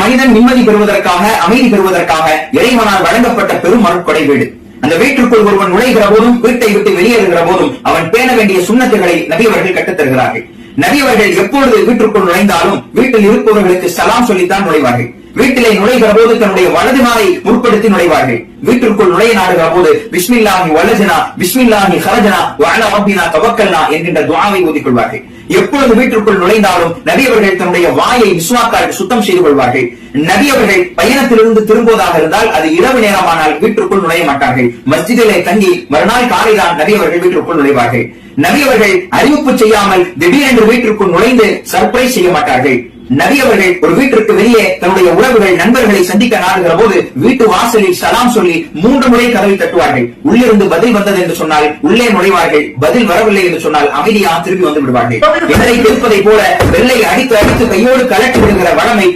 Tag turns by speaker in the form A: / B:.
A: மனிதன் நிம்மதி பெறுவதற்காக, அமைதி பெறுவதற்காக இறைவனால் வழங்கப்பட்ட பெரும் அருட்கொடை வீடு. அந்த வீட்டிற்குள் ஒருவன் நுழைகிற போதும், வீட்டை விட்டு வெளியேறுகிற போதும் அவன் பேண வேண்டிய சுன்னத்துகளை நபி அவர்கள் கற்றுத் தருகிறார்கள். நபி அவர்கள் எப்பொழுது வீட்டிற்குள் நுழைந்தாலும் வீட்டில் இருப்பவர்களுக்கு சலாம் சொல்லித்தான் நுழைவார்கள். வீட்டிலே நுழைகிற போது தன்னுடைய வலது நாளை முற்படுத்தி நுழைவார்கள். வீட்டிற்குள் நுழைய நாடுகிற போது பிஸ்மில்லாஹி வலஜனா பிஸ்மில்லாஹி ஹரஜனா வஅலா ரப்பினா தவக்கல்னா என்கின்ற துஆவை ஓதிக் கொள்வார்கள். எப்பொழுது வீட்டிற்குள் நுழைந்தாலும் நபி அவர்கள் தன்னுடைய வாயை மிஸ்வாக்கால் சுத்தம் செய்து கொள்வார்கள். நபி அவர்கள் பயணத்திலிருந்து திரும்புவதாக இருந்தால் அது இரவு நேரமானால் வீட்டிற்குள் நுழைய மாட்டார்கள். மஸ்ஜிதிலே தங்கி மறுநாள் காலைதான் நபி அவர்கள் வீட்டிற்குள் நுழைவார்கள். நபி அவர்கள் அறிவிப்பு செய்யாமல் திடீரென்று வீட்டிற்குள் நுழைந்து சர்ப்ரைஸ் செய்ய மாட்டார்கள். நபி அவர்கள் ஒரு வீட்டிற்கு வெளியே தன்னுடைய உறவுகள், நண்பர்களை சந்திக்க நாடுகிற போது வீட்டு வாசலில் சலாம் சொல்லி 3 முறை கதவை தட்டுவார்கள். உள்ளிருந்து பதில் வந்தது என்று சொன்னால் உள்ளே நுழைவார்கள். பதில் வரவில்லை என்று சொன்னால் அமைதியாக திரும்பி வந்து விடுவார்கள். எதிரை இருப்பதை போல வெள்ளை அடித்து அடித்து கையோடு கலட்டி விடுகிற வளமை